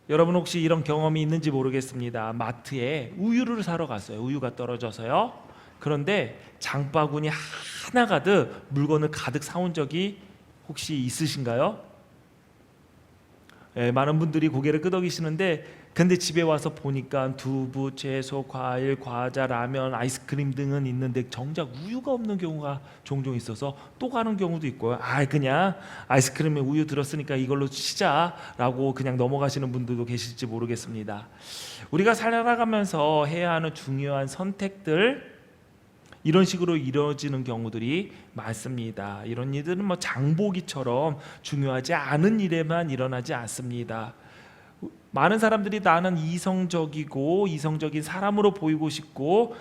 여러분 혹시 이런 경험이 있는지 모르겠습니다. 마트에 우유를 사러 갔어요. 우유가 떨어져서요. 그런데 장바구니 하나 가득 물건을 가득 사온 적이 혹시 있으신가요? 많은 분들이 고개를 끄덕이시는데, 근데 집에 와서 보니까 두부, 채소, 과일, 과자, 라면, 아이스크림 등은 있는데 정작 우유가 없는 경우가 종종 있어서 또 가는 경우도 있고요. 그냥 아이스크림에 우유 들었으니까 이걸로 치자라고 그냥 넘어가시는 분들도 계실지 모르겠습니다. 우리가 살아가면서 해야 하는 중요한 선택들, 이런 식으로 이루어지는 경우들이 많습니다. 이런 일들은 장보기처럼 중요하지 않은 일에만 일어나지 않습니다. 많은 사람들이 나는 이성적이고 이성적인 사람으로 보이고 싶고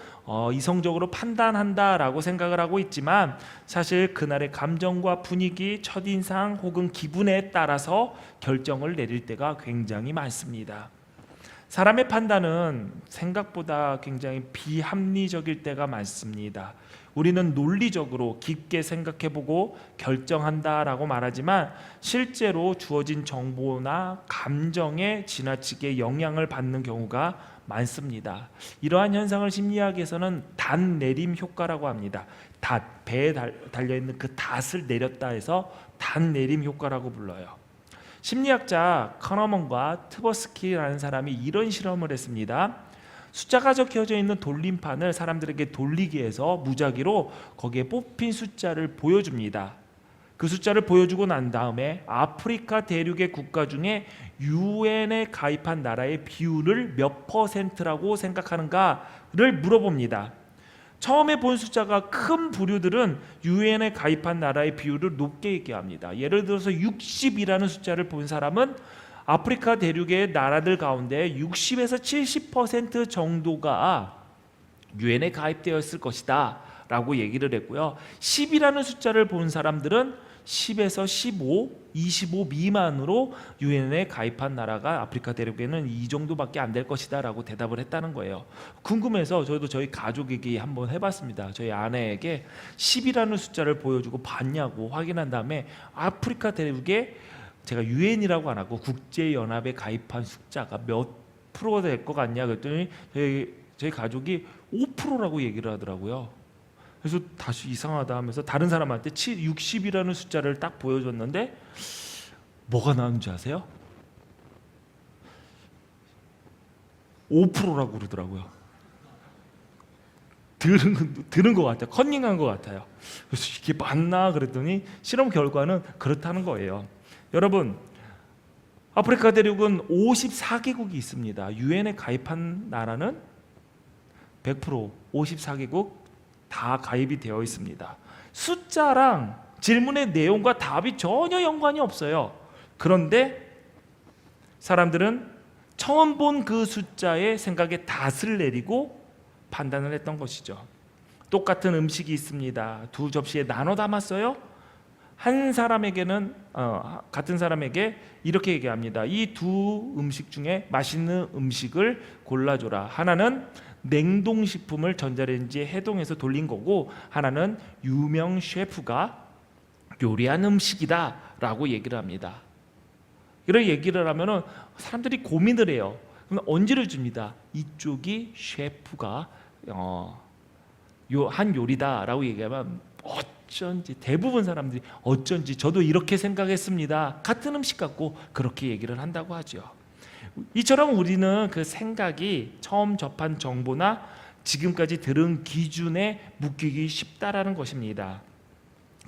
이성적으로 판단한다라고 생각을 하고 있지만, 사실 그날의 감정과 분위기, 첫인상 혹은 기분에 따라서 결정을 내릴 때가 굉장히 많습니다. 사람의 판단은 생각보다 굉장히 비합리적일 때가 많습니다. 우리는 논리적으로 깊게 생각해보고 결정한다라고 말하지만, 실제로 주어진 정보나 감정에 지나치게 영향을 받는 경우가 많습니다. 이러한 현상을 심리학에서는 닷 내림 효과라고 합니다. 배에 달려있는 그 닷을 내렸다 해서 닷 내림 효과라고 불러요. 심리학자 카너먼과 트버스키라는 사람이 이런 실험을 했습니다. 숫자가 적혀져 있는 돌림판을 사람들에게 돌리기 위해서 무작위로 거기에 뽑힌 숫자를 보여줍니다. 그 숫자를 보여주고 난 다음에 아프리카 대륙의 국가 중에 유엔에 가입한 나라의 비율을 몇 퍼센트라고 생각하는가를 물어봅니다. 처음에 본 숫자가 큰 부류들은 유엔에 가입한 나라의 비율을 높게 얘기합니다. 예를 들어서 60이라는 숫자를 본 사람은 아프리카 대륙의 나라들 가운데 60에서 70% 정도가 유엔에 가입되었을 것이다 라고 얘기를 했고요. 10이라는 숫자를 본 사람들은 10에서 15, 25 미만으로 유엔에 가입한 나라가 아프리카 대륙에는 이 정도밖에 안 될 것이다 라고 대답을 했다는 거예요. 궁금해서 저희도 저희 가족에게 한번 해봤습니다. 저희 아내에게 10이라는 숫자를 보여주고 봤냐고 확인한 다음에 아프리카 대륙에 제가 유엔이라고 안 하고 국제연합에 가입한 숫자가 몇 프로가 될 것 같냐 그랬더니 저희 가족이 5%라고 얘기를 하더라고요. 그래서 다시 이상하다 하면서 다른 사람한테 60이라는 숫자를 딱 보여줬는데 뭐가 나왔는지 아세요? 5%라고 그러더라고요. 들은 것 같아요. 컨닝한 것 같아요. 그래서 이게 맞나 그랬더니 실험 결과는 그렇다는 거예요. 여러분, 아프리카 대륙은 54개국이 있습니다. 유엔에 가입한 나라는 100% 54개국 다 가입이 되어 있습니다. 숫자랑 질문의 내용과 답이 전혀 연관이 없어요. 그런데 사람들은 처음 본 그 숫자의 생각에 닷을 내리고 판단을 했던 것이죠. 똑같은 음식이 있습니다. 두 접시에 나눠 담았어요. 한 사람에게는 같은 사람에게 이렇게 얘기합니다. 이 두 음식 중에 맛있는 음식을 골라줘라. 하나는 냉동식품을 전자레인지에 해동해서 돌린 거고, 하나는 유명 셰프가 요리한 음식이다 라고 얘기를 합니다. 이런 얘기를 하면 사람들이 고민을 해요. 그럼 언지를 줍니다. 이쪽이 셰프가 한 요리다 라고 얘기하면 어쩐지 대부분 사람들이 어쩐지 저도 이렇게 생각했습니다. 같은 음식 같고 그렇게 얘기를 한다고 하죠. 이처럼 우리는 그 생각이 처음 접한 정보나 지금까지 들은 기준에 묶이기 쉽다라는 것입니다.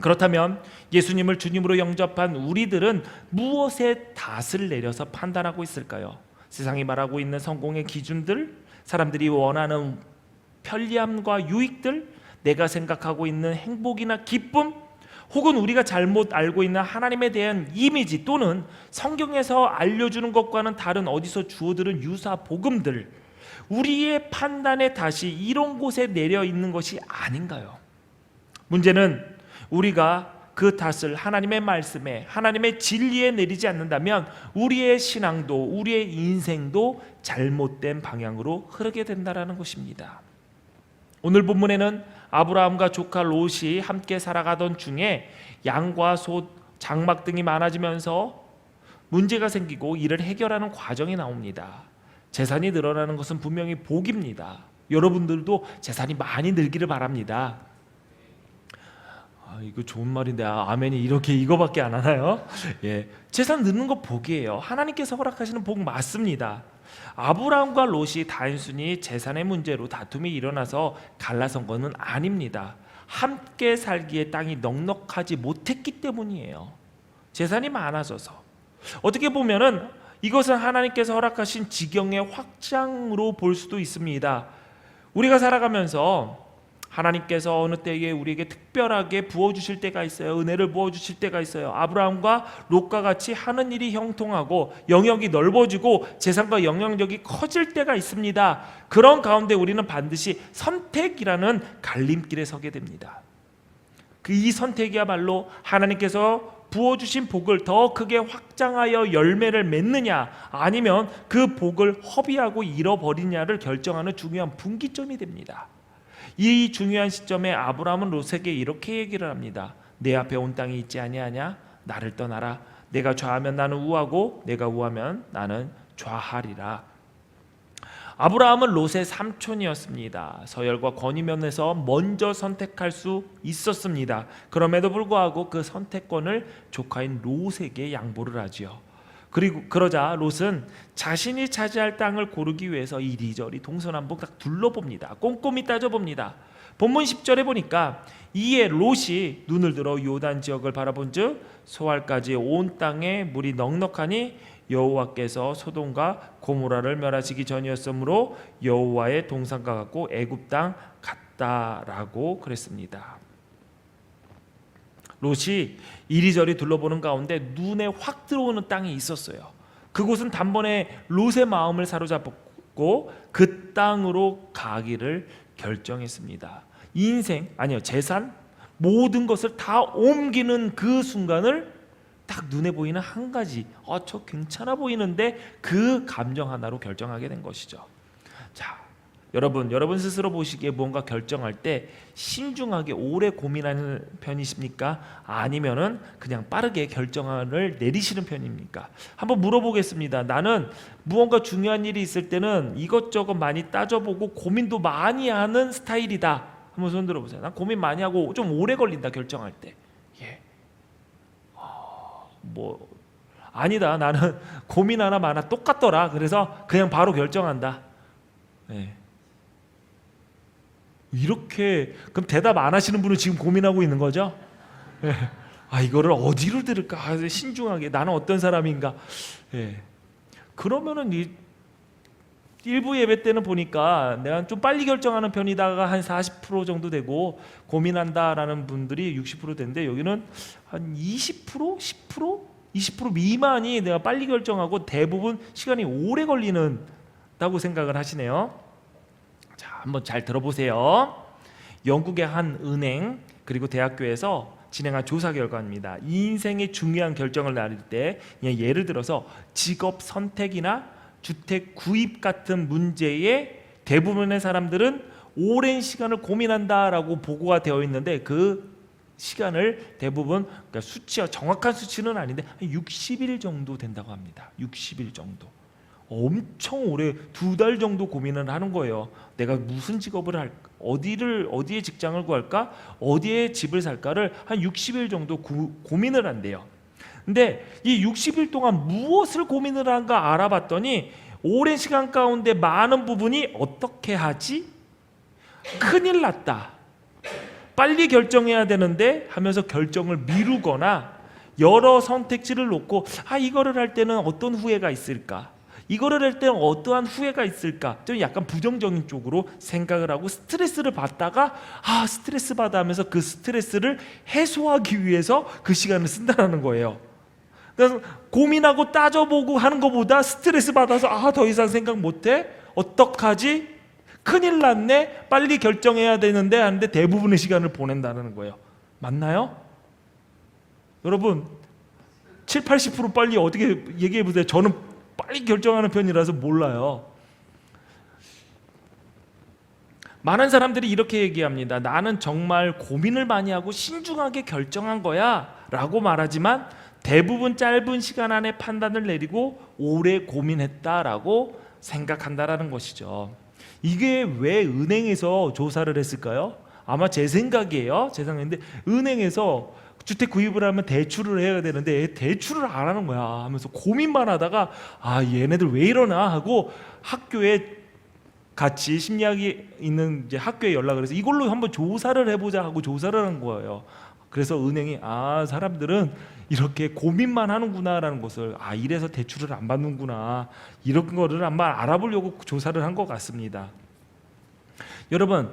그렇다면 예수님을 주님으로 영접한 우리들은 무엇에 닷을 내려서 판단하고 있을까요? 세상이 말하고 있는 성공의 기준들, 사람들이 원하는 편리함과 유익들, 내가 생각하고 있는 행복이나 기쁨, 혹은 우리가 잘못 알고 있는 하나님에 대한 이미지, 또는 성경에서 알려주는 것과는 다른 어디서 주워들은 유사 복음들, 우리의 판단의 닷이 이런 곳에 내려 있는 것이 아닌가요? 문제는 우리가 그 닷을 하나님의 말씀에, 하나님의 진리에 내리지 않는다면 우리의 신앙도 우리의 인생도 잘못된 방향으로 흐르게 된다는 것입니다. 오늘 본문에는 아브라함과 조카 롯이 함께 살아가던 중에 양과 소, 장막 등이 많아지면서 문제가 생기고 이를 해결하는 과정이 나옵니다. 재산이 늘어나는 것은 분명히 복입니다. 여러분들도 재산이 많이 늘기를 바랍니다. 이거 좋은 말인데 아멘이 이렇게 이거밖에 안 하나요? 예, 재산 느는 거 복이에요. 하나님께서 허락하시는 복 맞습니다. 아브라함과 롯이 단순히 재산의 문제로 다툼이 일어나서 갈라선 것은 아닙니다. 함께 살기에 땅이 넉넉하지 못했기 때문이에요. 재산이 많아져서. 어떻게 보면은 이것은 하나님께서 허락하신 지경의 확장으로 볼 수도 있습니다. 우리가 살아가면서 하나님께서 어느 때에 우리에게 특별하게 부어주실 때가 있어요. 은혜를 부어주실 때가 있어요. 아브라함과 롯과 같이 하는 일이 형통하고 영역이 넓어지고 재산과 영향력이 커질 때가 있습니다. 그런 가운데 우리는 반드시 선택이라는 갈림길에 서게 됩니다. 이 선택이야말로 하나님께서 부어주신 복을 더 크게 확장하여 열매를 맺느냐 아니면 그 복을 허비하고 잃어버리냐를 결정하는 중요한 분기점이 됩니다. 이 중요한 시점에 아브라함은 롯에게 이렇게 얘기를 합니다. 내 앞에 온 땅이 있지 아니하냐? 나를 떠나라. 내가 좌하면 나는 우하고 내가 우하면 나는 좌하리라. 아브라함은 롯의 삼촌이었습니다. 서열과 권위 면에서 먼저 선택할 수 있었습니다. 그럼에도 불구하고 그 선택권을 조카인 롯에게 양보를 하지요. 그러자 롯은 자신이 차지할 땅을 고르기 위해서 이리저리 동서남북 딱 둘러봅니다. 꼼꼼히 따져봅니다. 본문 10절에 보니까 이에 롯이 눈을 들어 요단 지역을 바라본즉 소알까지 온 땅에 물이 넉넉하니 여호와께서 소돔과 고모라를 멸하시기 전이었으므로 여호와의 동산과 같고 애굽 땅 같다라고 그랬습니다. 롯이 이리저리 둘러보는 가운데 눈에 확 들어오는 땅이 있었어요. 그곳은 단번에 롯의 마음을 사로잡고 그 땅으로 가기를 결정했습니다. 인생, 아니요, 재산, 모든 것을 다 옮기는 그 순간을 딱 눈에 보이는 한 가지, 저 괜찮아 보이는데 그 감정 하나로 결정하게 된 것이죠. 자, 여러분 스스로 보시기에 무언가 결정할 때 신중하게 오래 고민하는 편이십니까? 아니면은 그냥 빠르게 결정을 내리시는 편입니까? 한번 물어보겠습니다. 나는 무언가 중요한 일이 있을 때는 이것저것 많이 따져보고 고민도 많이 하는 스타일이다. 한번 손 들어보세요. 난 고민 많이 하고 좀 오래 걸린다 결정할 때. 예. 아니다. 나는 고민 하나 많아 똑같더라. 그래서 그냥 바로 결정한다. 예. 이렇게 그럼 대답 안 하시는 분은 지금 고민하고 있는 거죠? 예. 이거를 어디로 들을까? 신중하게 나는 어떤 사람인가? 예. 그러면은 일부 예배 때는 보니까 내가 좀 빨리 결정하는 편이다가 한 40% 정도 되고 고민한다라는 분들이 60% 되는데 여기는 한 20%, 10%, 20% 미만이 내가 빨리 결정하고 대부분 시간이 오래 걸리는다고 생각을 하시네요. 자, 한번 잘 들어보세요. 영국의 한 은행 그리고 대학교에서 진행한 조사 결과입니다. 인생의 중요한 결정을 내릴 때 예를 들어서 직업 선택이나 주택 구입 같은 문제에 대부분의 사람들은 오랜 시간을 고민한다라고 보고가 되어 있는데 그 시간을 대부분 그러니까 수치와 정확한 수치는 아닌데 한 60일 정도 된다고 합니다. 60일 정도. 엄청 오래 2달 정도 고민을 하는 거예요. 내가 무슨 직업을 할까? 어디에 직장을 구할까? 어디에 집을 살까를 한 60일 정도 고민을 한대요. 근데 이 60일 동안 무엇을 고민을 한가 알아봤더니 오랜 시간 가운데 많은 부분이 어떻게 하지? 큰일 났다. 빨리 결정해야 되는데 하면서 결정을 미루거나 여러 선택지를 놓고 이거를 할 때는 어떤 후회가 있을까? 이거를 할 때는 어떠한 후회가 있을까? 좀 약간 부정적인 쪽으로 생각을 하고 스트레스를 받다가 스트레스 받아 하면서 그 스트레스를 해소하기 위해서 그 시간을 쓴다는 거예요. 그래서 고민하고 따져보고 하는 것보다 스트레스 받아서 더 이상 생각 못해? 어떡하지? 큰일 났네? 빨리 결정해야 되는데 하는데 대부분의 시간을 보낸다는 거예요. 맞나요? 여러분 7, 80% 빨리 어떻게 얘기해 보세요. 저는 빨리 결정하는 편이라서 몰라요. 많은 사람들이 이렇게 얘기합니다. 나는 정말 고민을 많이 하고 신중하게 결정한 거야 라고 말하지만 대부분 짧은 시간 안에 판단을 내리고 오래 고민했다라고 생각한다라는 것이죠. 이게 왜 은행에서 조사를 했을까요? 아마 제 생각이에요. 제 생각인데 은행에서 주택 구입을 하면 대출을 해야 되는데 대출을 안 하는 거야 하면서 고민만 하다가 얘네들 왜 이러나 하고 학교에 같이 심리학이 있는 이제 학교에 연락을 해서 이걸로 한번 조사를 해보자 하고 조사를 한 거예요. 그래서 은행이 사람들은 이렇게 고민만 하는구나라는 것을 이래서 대출을 안 받는구나 이런 거를 한번 알아보려고 조사를 한 것 같습니다. 여러분,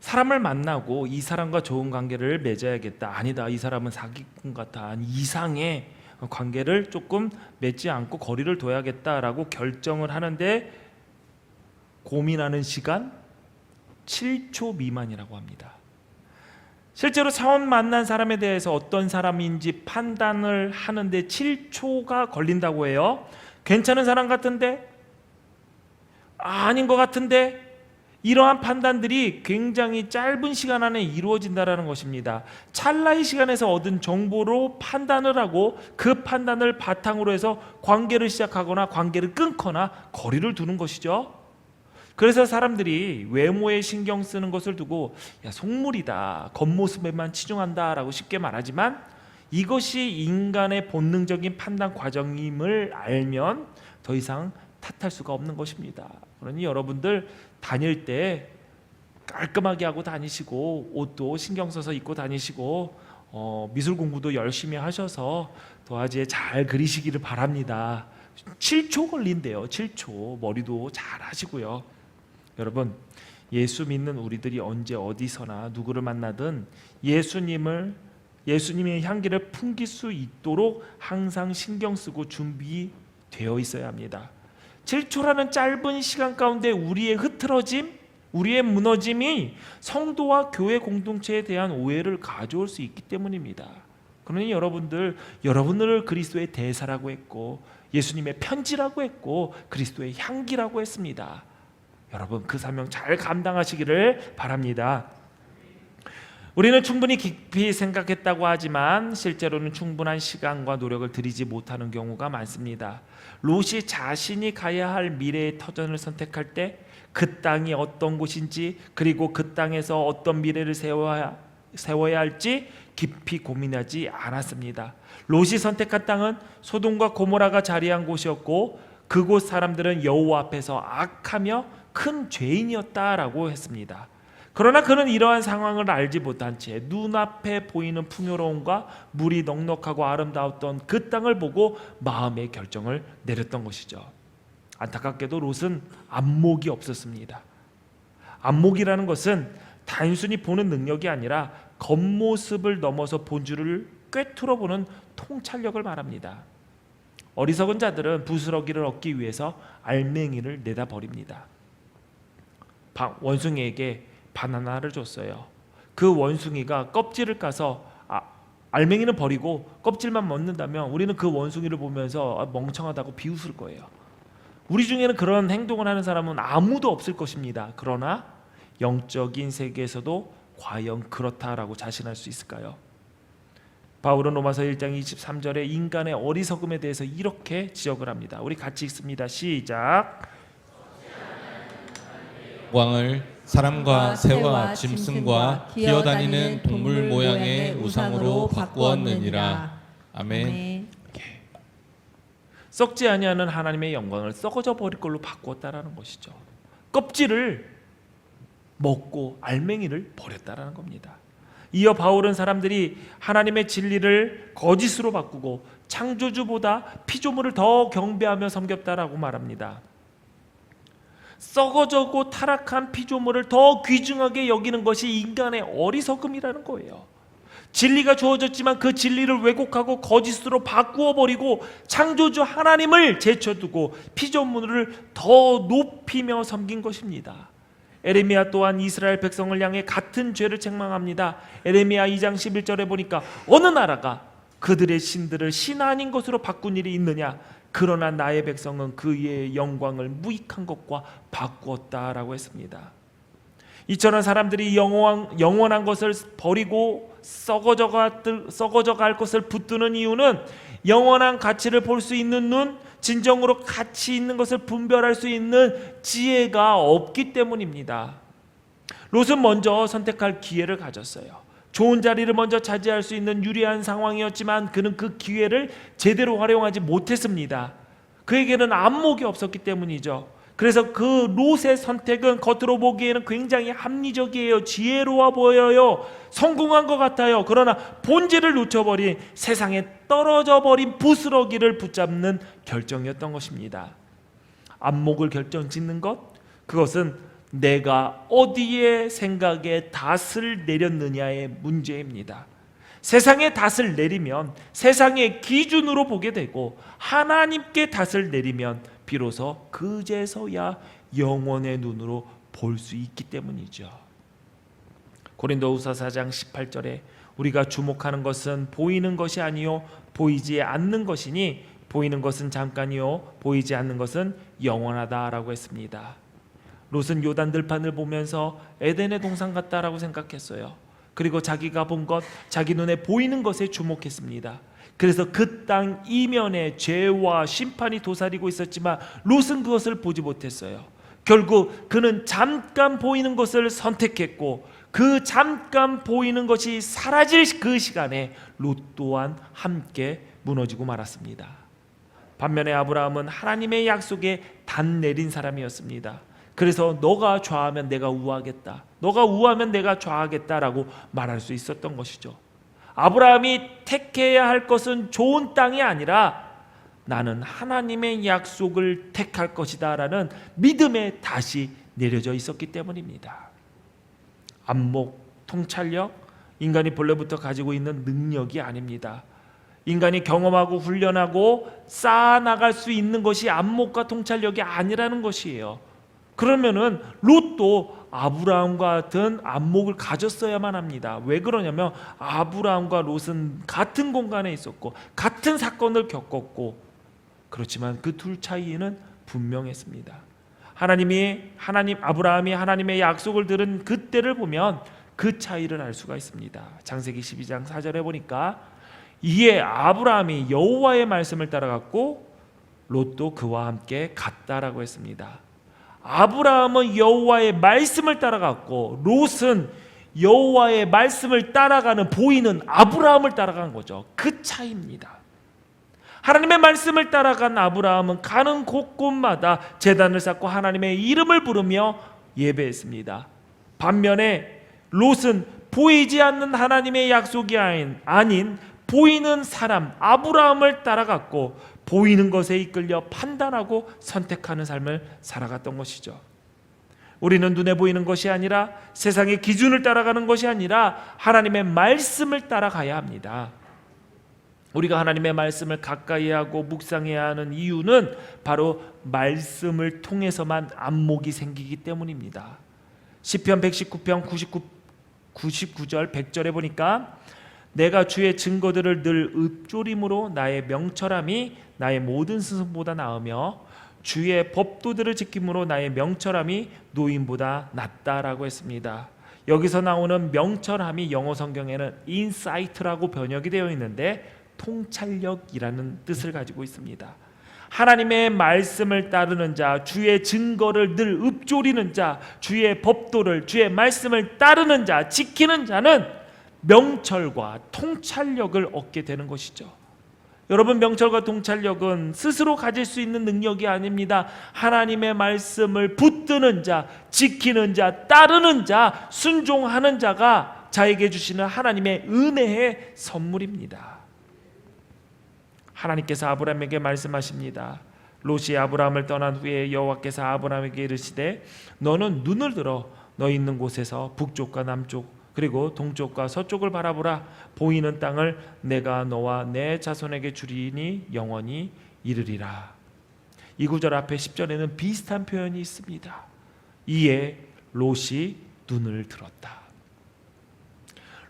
사람을 만나고 이 사람과 좋은 관계를 맺어야겠다, 아니다 이 사람은 사기꾼 같아, 이상의 관계를 조금 맺지 않고 거리를 둬야겠다라고 결정을 하는데 고민하는 시간 7초 미만이라고 합니다. 실제로 처음 만난 사람에 대해서 어떤 사람인지 판단을 하는데 7초가 걸린다고 해요. 괜찮은 사람 같은데? 아닌 것 같은데? 이러한 판단들이 굉장히 짧은 시간 안에 이루어진다는 것입니다. 찰나의 시간에서 얻은 정보로 판단을 하고 그 판단을 바탕으로 해서 관계를 시작하거나 관계를 끊거나 거리를 두는 것이죠. 그래서 사람들이 외모에 신경 쓰는 것을 두고 속물이다, 겉모습에만 치중한다라고 쉽게 말하지만 이것이 인간의 본능적인 판단 과정임을 알면 더 이상 탓할 수가 없는 것입니다. 그러니 여러분들 다닐 때 깔끔하게 하고 다니시고 옷도 신경 써서 입고 다니시고 미술 공부도 열심히 하셔서 도화지에 잘 그리시기를 바랍니다. 7초 걸린대요. 7초. 머리도 잘 하시고요. 여러분, 예수 믿는 우리들이 언제 어디서나 누구를 만나든 예수님의 향기를 풍길 수 있도록 항상 신경 쓰고 준비되어 있어야 합니다. 7초라는 짧은 시간 가운데 우리의 흐트러짐, 우리의 무너짐이 성도와 교회 공동체에 대한 오해를 가져올 수 있기 때문입니다. 그러니 여러분들을 그리스도의 대사라고 했고 예수님의 편지라고 했고 그리스도의 향기라고 했습니다. 여러분, 그 사명 잘 감당하시기를 바랍니다. 우리는 충분히 깊이 생각했다고 하지만 실제로는 충분한 시간과 노력을 들이지 못하는 경우가 많습니다. 롯이 자신이 가야 할 미래의 터전을 선택할 때 그 땅이 어떤 곳인지 그리고 그 땅에서 어떤 미래를 세워야 할지 깊이 고민하지 않았습니다. 롯이 선택한 땅은 소돔과 고모라가 자리한 곳이었고 그곳 사람들은 여호와 앞에서 악하며 큰 죄인이었다라고 했습니다. 그러나 그는 이러한 상황을 알지 못한 채 눈앞에 보이는 풍요로움과 물이 넉넉하고 아름다웠던 그 땅을 보고 마음의 결정을 내렸던 것이죠. 안타깝게도 롯은 안목이 없었습니다. 안목이라는 것은 단순히 보는 능력이 아니라 겉모습을 넘어서 본질을 꿰뚫어 보는 통찰력을 말합니다. 어리석은 자들은 부스러기를 얻기 위해서 알맹이를 내다버립니다. 원숭이에게 바나나를 줬어요. 그 원숭이가 껍질을 까서 알맹이는 버리고 껍질만 먹는다면 우리는 그 원숭이를 보면서 멍청하다고 비웃을 거예요. 우리 중에는 그런 행동을 하는 사람은 아무도 없을 것입니다. 그러나 영적인 세계에서도 과연 그렇다라고 자신할 수 있을까요? 바울은 로마서 1장 23절에 인간의 어리석음에 대해서 이렇게 지적을 합니다. 우리 같이 읽습니다. 시작. 왕을 사람과 새와 짐승과 기어다니는 동물 모양의 우상으로 바꾸었느니라. 아멘. 썩지 아니하는 하나님의 영광을 썩어져 버릴 걸로 바꾸었다라는 것이죠. 껍질을 먹고 알맹이를 버렸다라는 겁니다. 이어 바울은 사람들이 하나님의 진리를 거짓으로 바꾸고 창조주보다 피조물을 더 경배하며 섬겼다라고 말합니다. 썩어져고 타락한 피조물을 더 귀중하게 여기는 것이 인간의 어리석음이라는 거예요. 진리가 주어졌지만 그 진리를 왜곡하고 거짓으로 바꾸어 버리고 창조주 하나님을 제쳐두고 피조물을 더 높이며 섬긴 것입니다. 에레미야 또한 이스라엘 백성을 향해 같은 죄를 책망합니다. 에레미야 2장 11절에 보니까 어느 나라가 그들의 신들을 신 아닌 것으로 바꾼 일이 있느냐? 그러나 나의 백성은 그의 영광을 무익한 것과 바꾸었다라고 했습니다. 이처럼 사람들이 영원한 것을 버리고 썩어져 갈 것을 붙드는 이유는 영원한 가치를 볼 수 있는 눈, 진정으로 가치 있는 것을 분별할 수 있는 지혜가 없기 때문입니다. 롯은 먼저 선택할 기회를 가졌어요. 좋은 자리를 먼저 차지할 수 있는 유리한 상황이었지만 그는 그 기회를 제대로 활용하지 못했습니다. 그에게는 안목이 없었기 때문이죠. 그래서 그 롯의 선택은 겉으로 보기에는 굉장히 합리적이에요. 지혜로워 보여요. 성공한 것 같아요. 그러나 본질을 놓쳐버린, 세상에 떨어져 버린 부스러기를 붙잡는 결정이었던 것입니다. 안목을 결정짓는 것, 그것은 내가 어디에 생각에 닷을 내렸느냐의 문제입니다. 세상에 닷을 내리면 세상의 기준으로 보게 되고, 하나님께 닷을 내리면 비로소 그제서야 영원의 눈으로 볼 수 있기 때문이죠. 고린도후서 4장 18절에 우리가 주목하는 것은 보이는 것이 아니요 보이지 않는 것이니 보이는 것은 잠깐이요 보이지 않는 것은 영원하다라고 했습니다. 롯은 요단 들판을 보면서 에덴의 동산 같다라고 생각했어요. 그리고 자기가 본 것, 자기 눈에 보이는 것에 주목했습니다. 그래서 그 땅 이면에 죄와 심판이 도사리고 있었지만 롯은 그것을 보지 못했어요. 결국 그는 잠깐 보이는 것을 선택했고, 그 잠깐 보이는 것이 사라질 그 시간에 롯 또한 함께 무너지고 말았습니다. 반면에 아브라함은 하나님의 약속에 단 내린 사람이었습니다. 그래서 너가 좌하면 내가 우하겠다, 너가 우하면 내가 좌하겠다라고 말할 수 있었던 것이죠. 아브라함이 택해야 할 것은 좋은 땅이 아니라 나는 하나님의 약속을 택할 것이다 라는 믿음에 다시 내려져 있었기 때문입니다. 안목, 통찰력, 인간이 본래부터 가지고 있는 능력이 아닙니다. 인간이 경험하고 훈련하고 쌓아나갈 수 있는 것이 안목과 통찰력이 아니라는 것이에요. 그러면은 롯도 아브라함과 같은 안목을 가졌어야만 합니다. 왜 그러냐면 아브라함과 롯은 같은 공간에 있었고 같은 사건을 겪었고, 그렇지만 그 둘 차이는 분명했습니다. 아브라함이 하나님의 약속을 들은 그때를 보면 그 차이를 알 수가 있습니다. 창세기 12장 4절에 보니까 이에 아브라함이 여호와의 말씀을 따라갔고 롯도 그와 함께 갔다라고 했습니다. 아브라함은 여호와의 말씀을 따라갔고 롯은 여호와의 말씀을 따라가는, 보이는 아브라함을 따라간 거죠. 그 차이입니다. 하나님의 말씀을 따라간 아브라함은 가는 곳곳마다 제단을 쌓고 하나님의 이름을 부르며 예배했습니다. 반면에 롯은 보이지 않는 하나님의 약속이 아닌 보이는 사람 아브라함을 따라갔고 보이는 것에 이끌려 판단하고 선택하는 삶을 살아갔던 것이죠. 우리는 눈에 보이는 것이 아니라 세상의 기준을 따라가는 것이 아니라 하나님의 말씀을 따라가야 합니다. 우리가 하나님의 말씀을 가까이 하고 묵상해야 하는 이유는 바로 말씀을 통해서만 안목이 생기기 때문입니다. 시편 119편 99절 100절에 보니까 내가 주의 증거들을 늘 읊조림으로 나의 명철함이 나의 모든 스승보다 나으며 주의 법도들을 지킴으로 나의 명철함이 노인보다 낫다라고 했습니다. 여기서 나오는 명철함이 영어 성경에는 인사이트라고 번역이 되어 있는데 통찰력이라는 뜻을 가지고 있습니다. 하나님의 말씀을 따르는 자, 주의 증거를 늘 읊조리는 자, 주의 법도를, 주의 말씀을 따르는 자, 지키는 자는 명철과 통찰력을 얻게 되는 것이죠. 여러분, 명철과 통찰력은 스스로 가질 수 있는 능력이 아닙니다. 하나님의 말씀을 붙드는 자, 지키는 자, 따르는 자, 순종하는 자가 자에게 주시는 하나님의 은혜의 선물입니다. 하나님께서 아브라함에게 말씀하십니다. 롯이 아브라함을 떠난 후에 여호와께서 아브라함에게 이르시되 너는 눈을 들어 너 있는 곳에서 북쪽과 남쪽 그리고 동쪽과 서쪽을 바라보라. 보이는 땅을 내가 너와 내 자손에게 주리니 영원히 이르리라. 이 구절 앞에 10절에는 비슷한 표현이 있습니다. 이에 롯이 눈을 들었다.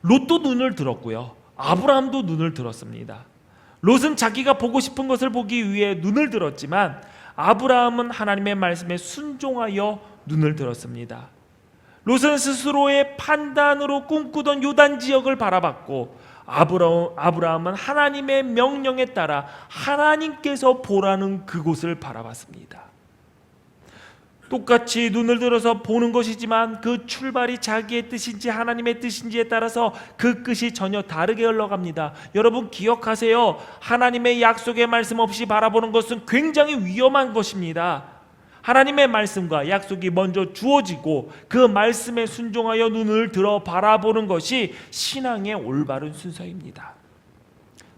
롯도 눈을 들었고요, 아브라함도 눈을 들었습니다. 롯은 자기가 보고 싶은 것을 보기 위해 눈을 들었지만 아브라함은 하나님의 말씀에 순종하여 눈을 들었습니다. 롯은 스스로의 판단으로 꿈꾸던 요단 지역을 바라봤고, 아브라함은 하나님의 명령에 따라 하나님께서 보라는 그곳을 바라봤습니다. 똑같이 눈을 들어서 보는 것이지만 그 출발이 자기의 뜻인지 하나님의 뜻인지에 따라서 그 끝이 전혀 다르게 흘러갑니다. 여러분 기억하세요. 하나님의 약속의 말씀 없이 바라보는 것은 굉장히 위험한 것입니다. 하나님의 말씀과 약속이 먼저 주어지고 그 말씀에 순종하여 눈을 들어 바라보는 것이 신앙의 올바른 순서입니다.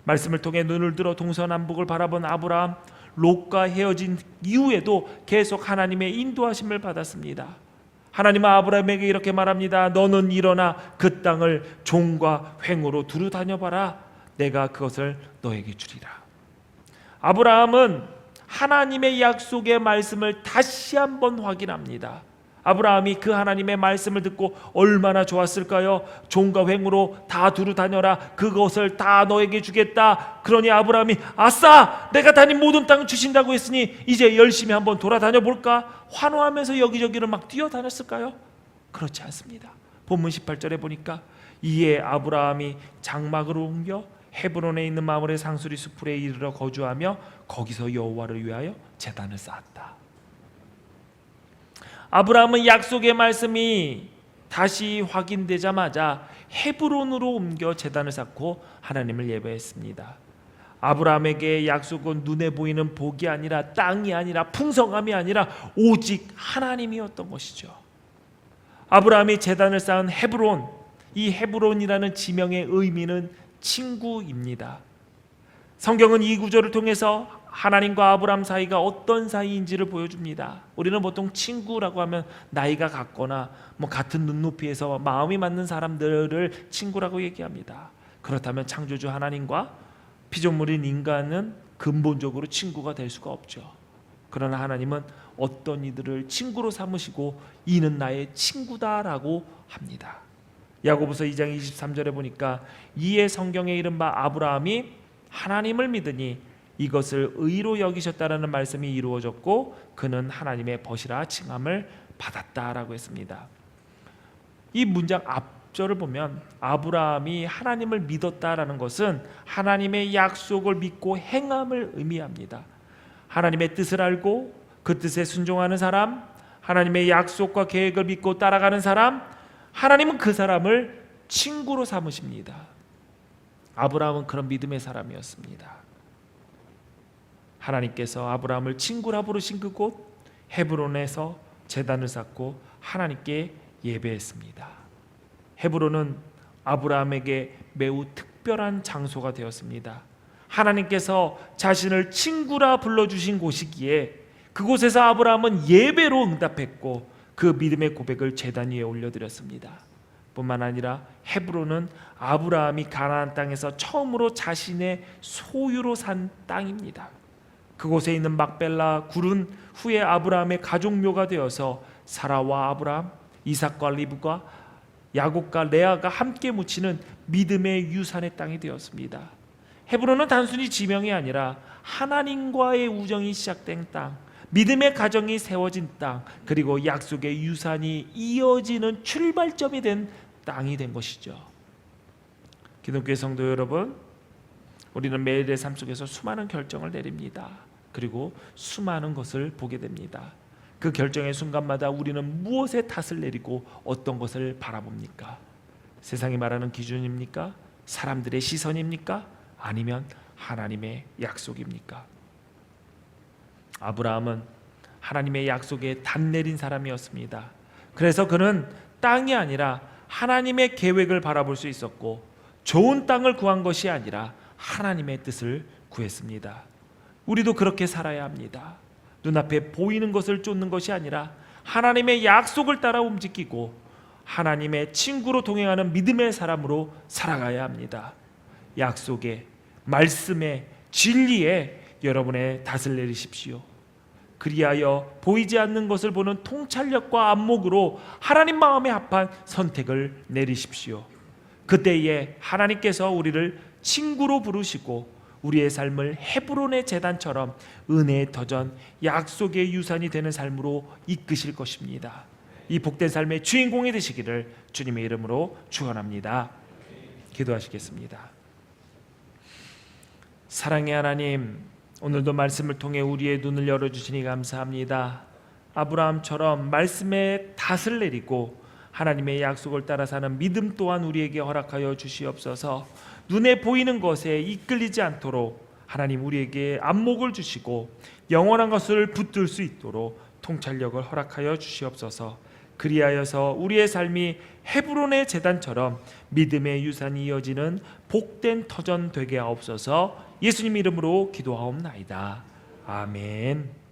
말씀을 통해 눈을 들어 동서남북을 바라본 아브라함, 롯과 헤어진 이후에도 계속 하나님의 인도하심을 받았습니다. 하나님은 아브라함에게 이렇게 말합니다. 너는 일어나 그 땅을 종과 횡으로 두루 다녀봐라. 내가 그것을 너에게 주리라. 아브라함은 하나님의 약속의 말씀을 다시 한번 확인합니다. 아브라함이 그 하나님의 말씀을 듣고 얼마나 좋았을까요? 종과 횡으로 다 두루 다녀라. 그것을 다 너에게 주겠다. 그러니 아브라함이 아싸! 내가 다닌 모든 땅 주신다고 했으니 이제 열심히 한번 돌아다녀 볼까? 환호하면서 여기저기를 막 뛰어다녔을까요? 그렇지 않습니다. 본문 18절에 보니까 이에 아브라함이 장막으로 옮겨 헤브론에 있는 마므레 상수리 수풀에 이르러 거주하며 거기서 여호와를 위하여 제단을 쌓았다. 아브라함은 약속의 말씀이 다시 확인되자마자 헤브론으로 옮겨 제단을 쌓고 하나님을 예배했습니다. 아브라함에게 약속은 눈에 보이는 복이 아니라 땅이 아니라 풍성함이 아니라 오직 하나님이었던 것이죠. 아브라함이 제단을 쌓은 헤브론, 이 헤브론이라는 지명의 의미는 친구입니다. 성경은 이 구절을 통해서 하나님과 아브라함 사이가 어떤 사이인지를 보여줍니다. 우리는 보통 친구라고 하면 나이가 같거나 같은 눈높이에서 마음이 맞는 사람들을 친구라고 얘기합니다. 그렇다면 창조주 하나님과 피조물인 인간은 근본적으로 친구가 될 수가 없죠. 그러나 하나님은 어떤 이들을 친구로 삼으시고 이는 나의 친구다라고 합니다. 야고보서 2장 23절에 보니까 이에 성경에 이른바 아브라함이 하나님을 믿으니 이것을 의로 여기셨다라는 말씀이 이루어졌고 그는 하나님의 벗이라 칭함을 받았다라고 했습니다. 이 문장 앞절을 보면 아브라함이 하나님을 믿었다라는 것은 하나님의 약속을 믿고 행함을 의미합니다. 하나님의 뜻을 알고 그 뜻에 순종하는 사람, 하나님의 약속과 계획을 믿고 따라가는 사람, 하나님은 그 사람을 친구로 삼으십니다. 아브라함은 그런 믿음의 사람이었습니다. 하나님께서 아브라함을 친구라 부르신 그곳 헤브론에서 제단을 쌓고 하나님께 예배했습니다. 헤브론은 아브라함에게 매우 특별한 장소가 되었습니다. 하나님께서 자신을 친구라 불러주신 곳이기에 그곳에서 아브라함은 예배로 응답했고 그 믿음의 고백을 제단 위에 올려드렸습니다. 뿐만 아니라 헤브론은 아브라함이 가나안 땅에서 처음으로 자신의 소유로 산 땅입니다. 그곳에 있는 막벨라 굴은 후에 아브라함의 가족묘가 되어서 사라와 아브라함, 이삭과 리브가 야곱과 레아가 함께 묻히는 믿음의 유산의 땅이 되었습니다. 헤브론은 단순히 지명이 아니라 하나님과의 우정이 시작된 땅, 믿음의 가정이 세워진 땅, 그리고 약속의 유산이 이어지는 출발점이 된 땅이 된 것이죠. 기독교의 성도 여러분, 우리는 매일의 삶 속에서 수많은 결정을 내립니다. 그리고 수많은 것을 보게 됩니다. 그 결정의 순간마다 우리는 무엇에 탓을 내리고 어떤 것을 바라봅니까? 세상이 말하는 기준입니까? 사람들의 시선입니까? 아니면 하나님의 약속입니까? 아브라함은 하나님의 약속에 단 내린 사람이었습니다. 그래서 그는 땅이 아니라 하나님의 계획을 바라볼 수 있었고 좋은 땅을 구한 것이 아니라 하나님의 뜻을 구했습니다. 우리도 그렇게 살아야 합니다. 눈앞에 보이는 것을 쫓는 것이 아니라 하나님의 약속을 따라 움직이고 하나님의 친구로 동행하는 믿음의 사람으로 살아가야 합니다. 약속에, 말씀에, 진리에 여러분의 탓을 내리십시오. 그리하여 보이지 않는 것을 보는 통찰력과 안목으로 하나님 마음에 합한 선택을 내리십시오. 그때에 하나님께서 우리를 친구로 부르시고 우리의 삶을 헤브론의 제단처럼 은혜의 터전, 약속의 유산이 되는 삶으로 이끄실 것입니다. 이 복된 삶의 주인공이 되시기를 주님의 이름으로 축원합니다. 기도하시겠습니다. 사랑의 하나님, 오늘도 말씀을 통해 우리의 눈을 열어주시니 감사합니다. 아브라함처럼 말씀에 닷을 내리고 하나님의 약속을 따라 사는 믿음 또한 우리에게 허락하여 주시옵소서. 눈에 보이는 것에 이끌리지 않도록 하나님 우리에게 안목을 주시고 영원한 것을 붙들 수 있도록 통찰력을 허락하여 주시옵소서. 그리하여서 우리의 삶이 헤브론의 제단처럼 믿음의 유산이 이어지는 복된 터전 되게 하옵소서. 예수님 이름으로 기도하옵나이다. 아멘.